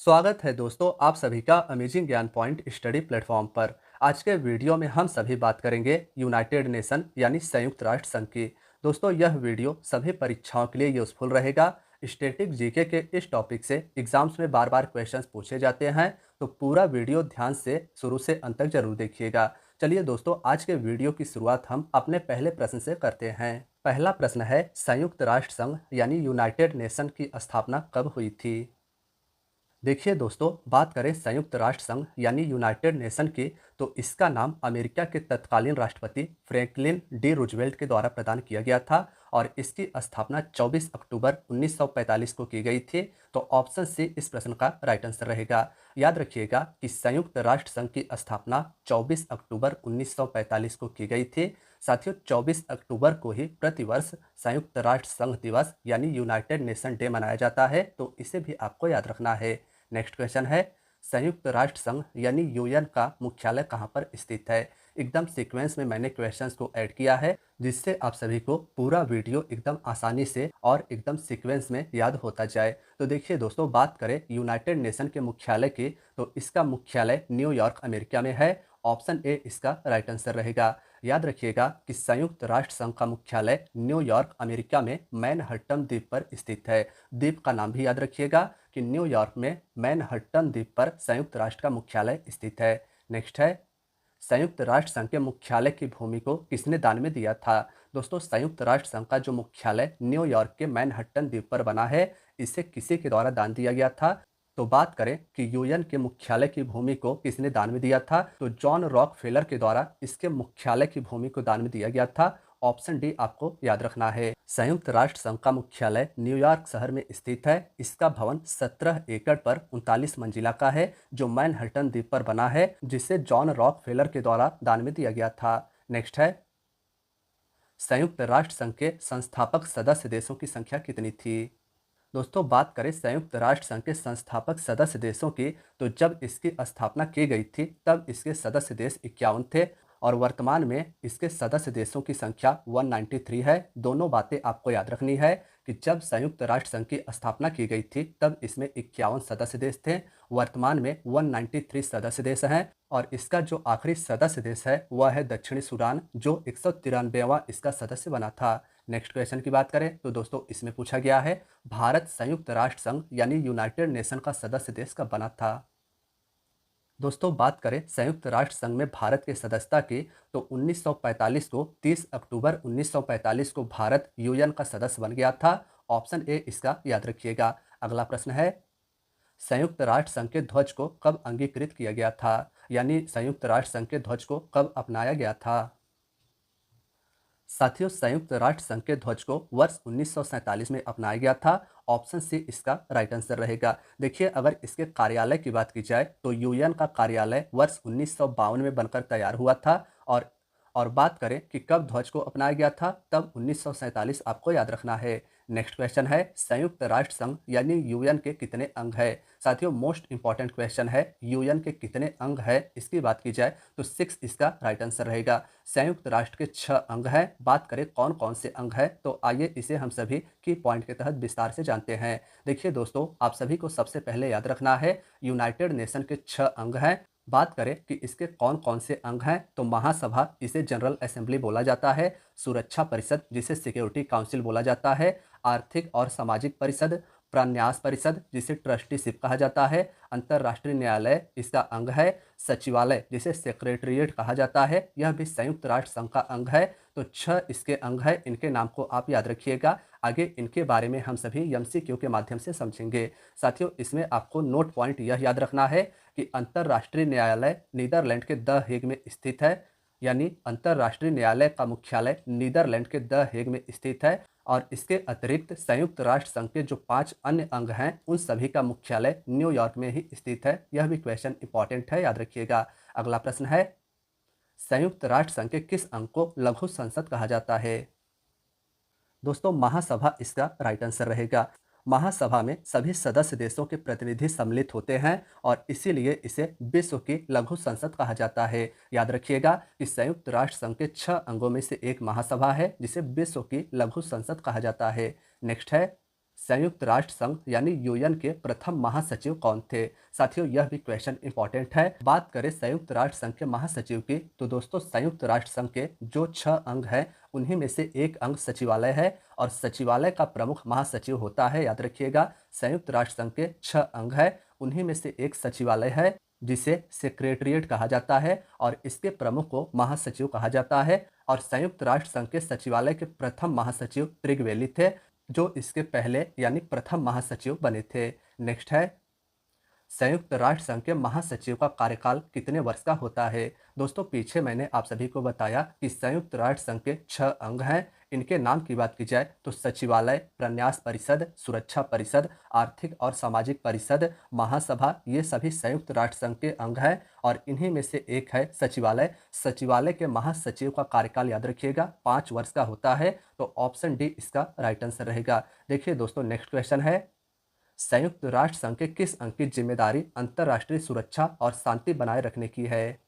स्वागत है दोस्तों आप सभी का अमेजिंग ज्ञान पॉइंट स्टडी प्लेटफॉर्म पर। आज के वीडियो में हम सभी बात करेंगे यूनाइटेड नेशन यानी संयुक्त राष्ट्र संघ की। दोस्तों यह वीडियो सभी परीक्षाओं के लिए यूजफुल रहेगा। स्टैटिक जीके के इस टॉपिक से एग्जाम्स में बार बार क्वेश्चंस पूछे जाते हैं, तो पूरा वीडियो ध्यान से शुरू से अंत तक जरूर देखिएगा। चलिए दोस्तों, आज के वीडियो की शुरुआत हम अपने पहले प्रश्न से करते हैं। पहला प्रश्न है, संयुक्त राष्ट्र संघ यानी यूनाइटेड नेशन की स्थापना कब हुई थी? देखिए दोस्तों, बात करें संयुक्त राष्ट्र संघ यानी यूनाइटेड नेशन की, तो इसका नाम अमेरिका के तत्कालीन राष्ट्रपति फ्रैंकलिन डी रूजवेल्ट के द्वारा प्रदान किया गया था और इसकी स्थापना 24 अक्टूबर 1945 को की गई थी। तो ऑप्शन सी इस प्रश्न का राइट आंसर रहेगा। याद रखिएगा कि संयुक्त राष्ट्र संघ की स्थापना 24 अक्टूबर 1945 को की गई थी। साथियों, 24 अक्टूबर को ही प्रतिवर्ष संयुक्त राष्ट्र संघ दिवस यानी यूनाइटेड नेशन डे मनाया जाता है, तो इसे भी आपको याद रखना है। नेक्स्ट क्वेश्चन है, संयुक्त राष्ट्र संघ यानी यूएन का मुख्यालय कहाँ पर स्थित है? एकदम सीक्वेंस में मैंने क्वेश्चंस को ऐड किया है, जिससे आप सभी को पूरा वीडियो एकदम आसानी से और एकदम सीक्वेंस में याद होता जाए। तो देखिए दोस्तों, बात करें यूनाइटेड नेशन के मुख्यालय की, तो इसका मुख्यालय न्यूयॉर्क अमेरिका में है। ऑप्शन ए इसका राइट आंसर रहेगा। याद रखिएगा कि संयुक्त राष्ट्र संघ का मुख्यालय न्यूयॉर्क अमेरिका में मैनहट्टन द्वीप पर स्थित है। द्वीप का नाम भी याद रखिएगा कि न्यूयॉर्क में मैनहट्टन द्वीप पर संयुक्त राष्ट्र का मुख्यालय स्थित है। नेक्स्ट है, संयुक्त राष्ट्र संघ के मुख्यालय की भूमि को किसने दान में दिया था? दोस्तों, संयुक्त राष्ट्र संघ का जो मुख्यालय न्यूयॉर्क के मैनहट्टन द्वीप पर बना है, इसे किसी के द्वारा दान दिया गया था? तो बात करें कि यूएन के मुख्यालय की भूमि को किसने दान में दिया था, तो जॉन रॉकफेलर के द्वारा इसके मुख्यालय की भूमि को दान में दिया गया था। ऑप्शन डी आपको याद रखना है। संयुक्त राष्ट्र संघ का मुख्यालय न्यूयॉर्क शहर में स्थित है। इसका भवन 17 एकड़ पर 39 मंजिला का है, जो मैनहट्टन द्वीप पर बना है, जिसे जॉन रॉकफेलर के द्वारा दान में दिया गया था। नेक्स्ट है, संयुक्त राष्ट्र संघ के संस्थापक सदस्य देशों की संख्या कितनी थी? दोस्तों, बात करें संयुक्त राष्ट्र संघ के संस्थापक सदस्य देशों की, तो जब इसकी स्थापना की गई थी तब इसके सदस्य देश 51 थे और वर्तमान में इसके सदस्य देशों की संख्या 193 है। दोनों बातें आपको याद रखनी है कि जब संयुक्त राष्ट्र संघ की स्थापना की गई थी तब इसमें 51 सदस्य देश थे, वर्तमान में 193 सदस्य देश हैं और इसका जो आखिरी सदस्य देश है वह है दक्षिणी सूडान, जो 193वां इसका सदस्य बना था। नेक्स्ट क्वेश्चन की बात करें तो दोस्तों, इसमें पूछा गया है, भारत संयुक्त राष्ट्र संघ यानी यूनाइटेड नेशन का सदस्य देश कब बना था? दोस्तों, बात करें संयुक्त राष्ट्र संघ में भारत के सदस्यता की, तो 1945 को 30 अक्टूबर 1945 को भारत यूएन का सदस्य बन गया था। ऑप्शन ए इसका याद रखिएगा। अगला प्रश्न है, संयुक्त राष्ट्र संघ के ध्वज को कब अंगीकृत किया गया था, यानी संयुक्त राष्ट्र संघ के ध्वज को कब अपनाया गया था? साथियों, संयुक्त राष्ट्र संघ के ध्वज को वर्ष 1947 में अपनाया गया था। ऑप्शन सी इसका राइट आंसर रहेगा। देखिए, अगर इसके कार्यालय की बात की जाए तो यूएन का कार्यालय वर्ष 1952 में बनकर तैयार हुआ था और बात करें कि कब ध्वज को अपनाया गया था, तब 1947 आपको याद रखना है। नेक्स्ट क्वेश्चन है, संयुक्त राष्ट्र संघ यानी यूएन के कितने अंग है? साथियों, मोस्ट इंपॉर्टेंट क्वेश्चन है, यूएन के कितने अंग है इसकी बात की जाए तो 6 इसका राइट आंसर रहेगा। संयुक्त राष्ट्र के 6 अंग हैं। बात करें कौन कौन से अंग हैं, तो आइए इसे हम सभी की पॉइंट के तहत विस्तार से जानते हैं। देखिए दोस्तों, आप सभी को सबसे पहले याद रखना है, यूनाइटेड नेशन के 6 अंग हैं। बात करें कि इसके कौन कौन से अंग हैं, तो महासभा, इसे जनरल असेंबली बोला जाता है। सुरक्षा परिषद, जिसे सिक्योरिटी काउंसिल बोला जाता है। आर्थिक और सामाजिक परिषद, प्रन्यास परिषद, जिसे ट्रस्टीशिप कहा जाता है। अंतर्राष्ट्रीय न्यायालय इसका अंग है। सचिवालय, जिसे सेक्रेटरीट कहा जाता है, यह भी संयुक्त राष्ट्र संघ का अंग है। तो 6 इसके अंग है, इनके नाम को आप याद रखिएगा। आगे इनके बारे में हम सभी एमसीक्यू के माध्यम से समझेंगे। साथियों, इसमें आपको नोट पॉइंट यह याद रखना है कि अंतर्राष्ट्रीय न्यायालय नीदरलैंड के द हेग में स्थित है, यानी अंतर्राष्ट्रीय न्यायालय का मुख्यालय नीदरलैंड के द हेग में स्थित है। और इसके अतिरिक्त संयुक्त राष्ट्र संघ के जो 5 अन्य अंग हैं, उन सभी का मुख्यालय न्यूयॉर्क में ही स्थित है। यह भी क्वेश्चन इंपॉर्टेंट है, याद रखिएगा। अगला प्रश्न है, संयुक्त राष्ट्र संघ के किस अंग को लघु संसद कहा जाता है? दोस्तों, महासभा इसका राइट आंसर रहेगा। महासभा में सभी सदस्य देशों के प्रतिनिधि सम्मिलित होते हैं और इसीलिए इसे विश्व की लघु संसद कहा जाता है। याद रखिएगा कि संयुक्त राष्ट्र संघ के 6 अंगों में से एक महासभा है, जिसे विश्व की लघु संसद कहा जाता है। नेक्स्ट है, संयुक्त राष्ट्र संघ यानी यूएन के प्रथम महासचिव कौन थे? साथियों, यह भी क्वेश्चन इंपॉर्टेंट है। बात करें संयुक्त राष्ट्र संघ के महासचिव की, तो दोस्तों संयुक्त राष्ट्र संघ के जो 6 अंग हैं उन्हीं में से एक अंग सचिवालय है और सचिवालय का प्रमुख महासचिव होता है। याद रखिएगा, संयुक्त राष्ट्र संघ के 6 अंग है, उन्हीं में से एक सचिवालय है जिसे सेक्रेटरिएट कहा जाता है और इसके प्रमुख को महासचिव कहा जाता है। और संयुक्त राष्ट्र संघ के सचिवालय के प्रथम महासचिव ट्रिगवेली थे, जो इसके पहले यानी प्रथम महासचिव बने थे। नेक्स्ट है, संयुक्त राष्ट्र संघ के महासचिव का कार्यकाल कितने वर्ष का होता है? दोस्तों, पीछे मैंने आप सभी को बताया कि संयुक्त राष्ट्र संघ के 6 अंग हैं। इनके नाम की बात की जाए तो सचिवालय, प्रन्यास परिषद, सुरक्षा परिषद, आर्थिक और सामाजिक परिषद, महासभा, ये सभी संयुक्त राष्ट्र संघ के अंग हैं और इन्हीं में से एक है सचिवालय। सचिवालय के महासचिव का कार्यकाल याद रखिएगा 5 वर्ष का होता है, तो ऑप्शन डी इसका राइट आंसर रहेगा। देखिए दोस्तों, नेक्स्ट क्वेश्चन है, संयुक्त राष्ट्र संघ के किस अंग की जिम्मेदारी अंतर्राष्ट्रीय सुरक्षा और शांति बनाए रखने की है?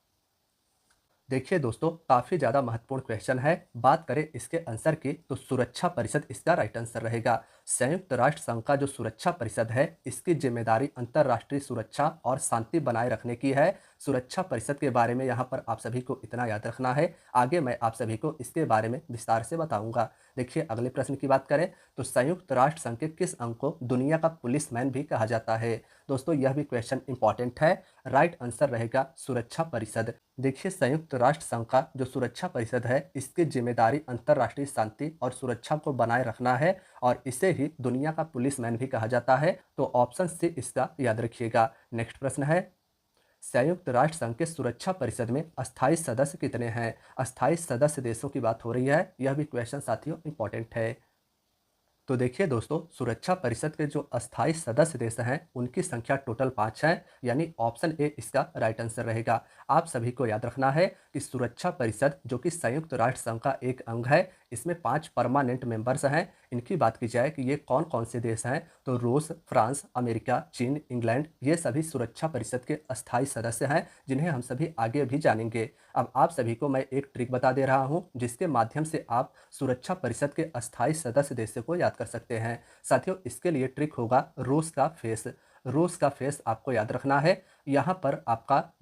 देखिए दोस्तों, काफ़ी ज़्यादा महत्वपूर्ण क्वेश्चन है। बात करें इसके आंसर की तो सुरक्षा परिषद इसका राइट आंसर रहेगा। संयुक्त राष्ट्र संघ का जो सुरक्षा परिषद है, इसकी जिम्मेदारी अंतर्राष्ट्रीय सुरक्षा और शांति बनाए रखने की है। सुरक्षा परिषद के बारे में यहाँ पर आप सभी को इतना याद रखना है, आगे मैं आप सभी को इसके बारे में विस्तार से बताऊंगा। देखिए, अगले प्रश्न की बात करें तो संयुक्त राष्ट्र संघ के किस अंग को दुनिया का पुलिसमैन भी कहा जाता है? दोस्तों, यह भी क्वेश्चन इंपॉर्टेंट है। राइट आंसर रहेगा सुरक्षा परिषद। देखिए, संयुक्त राष्ट्र संघ का जो सुरक्षा परिषद है, इसकी जिम्मेदारी अंतर्राष्ट्रीय शांति और सुरक्षा को बनाए रखना है और इसे ही दुनिया का पुलिसमैन भी कहा जाता है, तो ऑप्शन सी इसका याद रखिएगा। नेक्स्ट प्रश्न है, संयुक्त राष्ट्र संघ के सुरक्षा परिषद में अस्थायी सदस्य कितने हैं? अस्थायी सदस्य देशों की बात हो रही है, यह भी क्वेश्चन साथियों इंपॉर्टेंट है। तो देखिए दोस्तों, सुरक्षा परिषद के जो अस्थायी सदस्य देश हैं उनकी संख्या टोटल 5 है, यानी ऑप्शन ए इसका राइट आंसर रहेगा। आप सभी को याद रखना है कि सुरक्षा परिषद जो कि संयुक्त राष्ट्र संघ का एक अंग है, इसमें 5 परमानेंट मेंबर्स हैं। इनकी बात की जाए कि ये कौन कौन से देश हैं, तो रूस, फ्रांस, अमेरिका, चीन, इंग्लैंड, ये सभी सुरक्षा परिषद के अस्थायी सदस्य हैं, जिन्हें हम सभी आगे भी जानेंगे। अब आप सभी को मैं एक ट्रिक बता दे रहा हूँ, जिसके माध्यम से आप सुरक्षा परिषद के अस्थायी सदस्य देशों को याद कर सकते हैं। साथियों, इसके लिए ट्रिक होगा रूस का फेस। रूस का फेस आपको याद रखना है। यहाँ पर आपका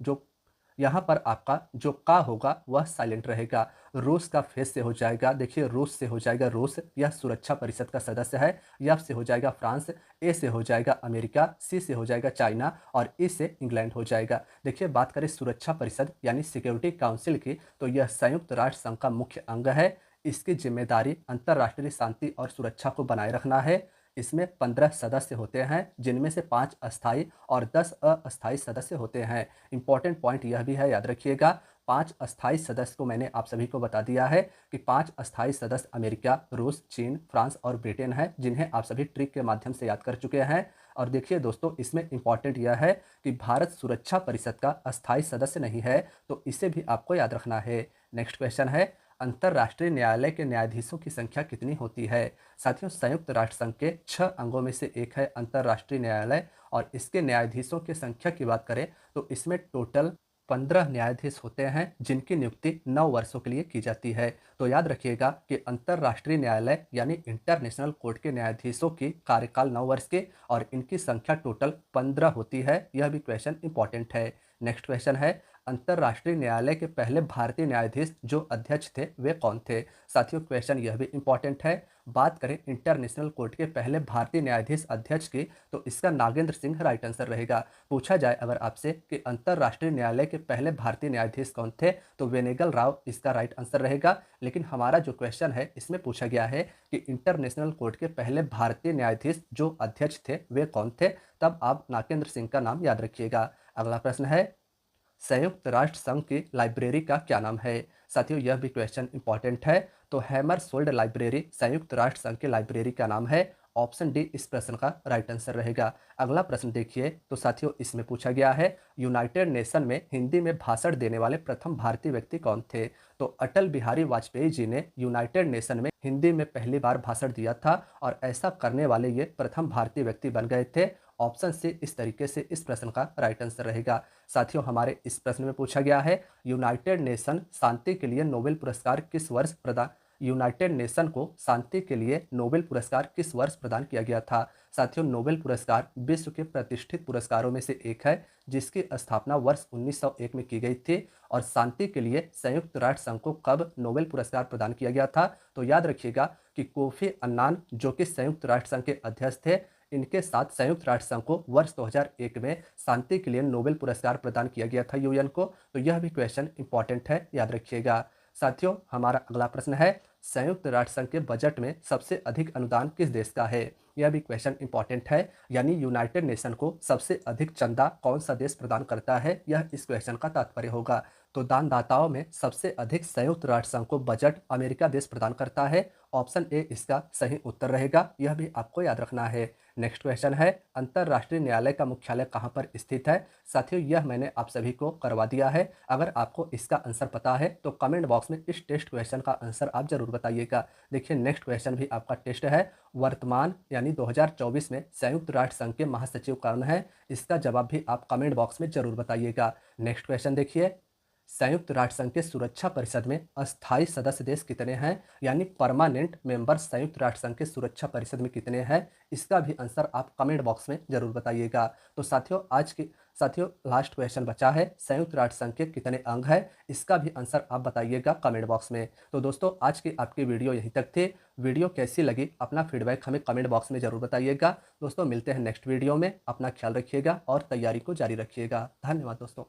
जो का होगा वह साइलेंट रहेगा। रूस का फेस से हो जाएगा, देखिए, रूस से हो जाएगा रूस, यह सुरक्षा परिषद का सदस्य है। एफ से हो जाएगा फ्रांस, ए से हो जाएगा अमेरिका, सी से हो जाएगा चाइना और ई से इंग्लैंड हो जाएगा। देखिए, बात करें सुरक्षा परिषद यानी सिक्योरिटी काउंसिल की, तो यह संयुक्त राष्ट्र संघ का मुख्य अंग है। इसकी जिम्मेदारी अंतर्राष्ट्रीय शांति और सुरक्षा को बनाए रखना है। इसमें 15 सदस्य होते हैं, जिनमें से 5 अस्थायी और 10 अस्थायी सदस्य होते हैं। इंपॉर्टेंट पॉइंट यह भी है, याद रखिएगा, 5 अस्थायी सदस्य को मैंने आप सभी को बता दिया है कि 5 अस्थायी सदस्य अमेरिका, रूस, चीन, फ्रांस और ब्रिटेन है, जिन्हें आप सभी ट्रिक के माध्यम से याद कर चुके हैं। और देखिए दोस्तों, इसमें इंपॉर्टेंट यह है कि भारत सुरक्षा परिषद का अस्थायी सदस्य नहीं है, तो इसे भी आपको याद रखना है। नेक्स्ट क्वेश्चन है, अंतर्राष्ट्रीय न्यायालय के न्यायाधीशों की संख्या कितनी होती है? साथियों, संयुक्त राष्ट्र संघ के 6 अंगों में से एक है अंतर्राष्ट्रीय न्यायालय और इसके न्यायाधीशों की संख्या की बात करें तो इसमें टोटल 15 न्यायाधीश होते हैं, जिनकी नियुक्ति 9 वर्षों के लिए की जाती है। तो याद रखिएगा कि अंतर्राष्ट्रीय न्यायालय यानी इंटरनेशनल कोर्ट के न्यायाधीशों की कार्यकाल 9 वर्ष के और इनकी संख्या टोटल 15 होती है। यह भी क्वेश्चन इंपॉर्टेंट है। नेक्स्ट क्वेश्चन है, अंतर्राष्ट्रीय न्यायालय के पहले भारतीय न्यायाधीश जो अध्यक्ष थे वे कौन थे? साथियों, क्वेश्चन यह भी इंपॉर्टेंट है। बात करें इंटरनेशनल कोर्ट के पहले भारतीय न्यायाधीश अध्यक्ष की, तो इसका नागेंद्र सिंह राइट आंसर रहेगा। पूछा जाए अगर आपसे कि अंतर्राष्ट्रीय न्यायालय के पहले भारतीय न्यायाधीश कौन थे, तो वेनेगल राव इसका राइट आंसर रहेगा। लेकिन हमारा जो क्वेश्चन है इसमें पूछा गया है कि इंटरनेशनल कोर्ट के पहले भारतीय न्यायाधीश जो अध्यक्ष थे वे कौन थे, तब आप नागेंद्र सिंह का नाम याद रखिएगा। अगला प्रश्न है, संयुक्त राष्ट्र संघ की लाइब्रेरी का क्या नाम है? साथियों, यह भी क्वेश्चन इंपॉर्टेंट है। तो हैमरसोल्ड लाइब्रेरी संयुक्त राष्ट्र संघ की लाइब्रेरी का नाम है। ऑप्शन डी इस प्रश्न का राइट आंसर रहेगा। अगला प्रश्न देखिए, तो साथियों इसमें पूछा गया है, यूनाइटेड नेशन में हिंदी में भाषण देने वाले प्रथम भारतीय व्यक्ति कौन थे? तो अटल बिहारी वाजपेयी जी ने यूनाइटेड नेशन में हिंदी में पहली बार भाषण दिया था और ऐसा करने वाले ये प्रथम भारतीय व्यक्ति बन गए थे। ऑप्शन सी इस तरीके से इस प्रश्न का राइट आंसर रहेगा। साथियों, हमारे इस प्रश्न में पूछा गया है, यूनाइटेड नेशन शांति के लिए नोबेल पुरस्कार किस वर्ष प्रदान यूनाइटेड नेशन को शांति के लिए नोबेल पुरस्कार किस वर्ष प्रदान किया गया था? साथियों, नोबेल पुरस्कार विश्व के प्रतिष्ठित पुरस्कारों में से एक है, जिसकी स्थापना वर्ष 1901 में की गई थी। और शांति के लिए संयुक्त राष्ट्र संघ को कब नोबेल पुरस्कार प्रदान किया गया था? तो याद रखिएगा कि कोफी अन्नान, जो कि संयुक्त राष्ट्र संघ के अध्यक्ष थे, इनके साथ संयुक्त राष्ट्र संघ को वर्ष 2001 में शांति के लिए नोबेल पुरस्कार प्रदान किया गया था यूएन को। तो यह भी क्वेश्चन इंपॉर्टेंट है, याद रखिएगा। साथियों, हमारा अगला प्रश्न है, संयुक्त राष्ट्र संघ के बजट में सबसे अधिक अनुदान किस देश का है? यह भी क्वेश्चन इंपॉर्टेंट है, यानी यूनाइटेड नेशन को सबसे अधिक चंदा कौन सा देश प्रदान करता है, यह इस क्वेश्चन का तात्पर्य होगा। तो दानदाताओं में सबसे अधिक संयुक्त राष्ट्र संघ को बजट अमेरिका देश प्रदान करता है। ऑप्शन ए इसका सही उत्तर रहेगा, यह भी आपको याद रखना है। नेक्स्ट क्वेश्चन है, अंतर्राष्ट्रीय न्यायालय का मुख्यालय कहाँ पर स्थित है? साथियों, यह मैंने आप सभी को करवा दिया है। अगर आपको इसका आंसर पता है तो कमेंट बॉक्स में इस टेस्ट क्वेश्चन का आंसर आप जरूर बताइएगा। देखिए, नेक्स्ट क्वेश्चन भी आपका टेस्ट है। वर्तमान यानी 2024 में संयुक्त राष्ट्र संघ के महासचिव कौन है? इसका जवाब भी आप कमेंट बॉक्स में जरूर बताइएगा। नेक्स्ट क्वेश्चन देखिए, संयुक्त राष्ट्र संघ के सुरक्षा परिषद में अस्थायी सदस्य देश कितने हैं? यानी परमानेंट मेंबर संयुक्त राष्ट्र संघ के सुरक्षा परिषद में कितने हैं? इसका भी आंसर आप कमेंट बॉक्स में जरूर बताइएगा। तो साथियों लास्ट क्वेश्चन बचा है, संयुक्त राष्ट्र संघ के कितने अंग हैं? इसका भी आंसर आप बताइएगा कमेंट बॉक्स में। तो दोस्तों, आज की आपकी वीडियो यहीं तक थी। वीडियो कैसी लगी अपना फीडबैक हमें कमेंट बॉक्स में जरूर बताइएगा। दोस्तों, मिलते हैं नेक्स्ट वीडियो में। अपना ख्याल रखिएगा और तैयारी को जारी रखिएगा। धन्यवाद दोस्तों।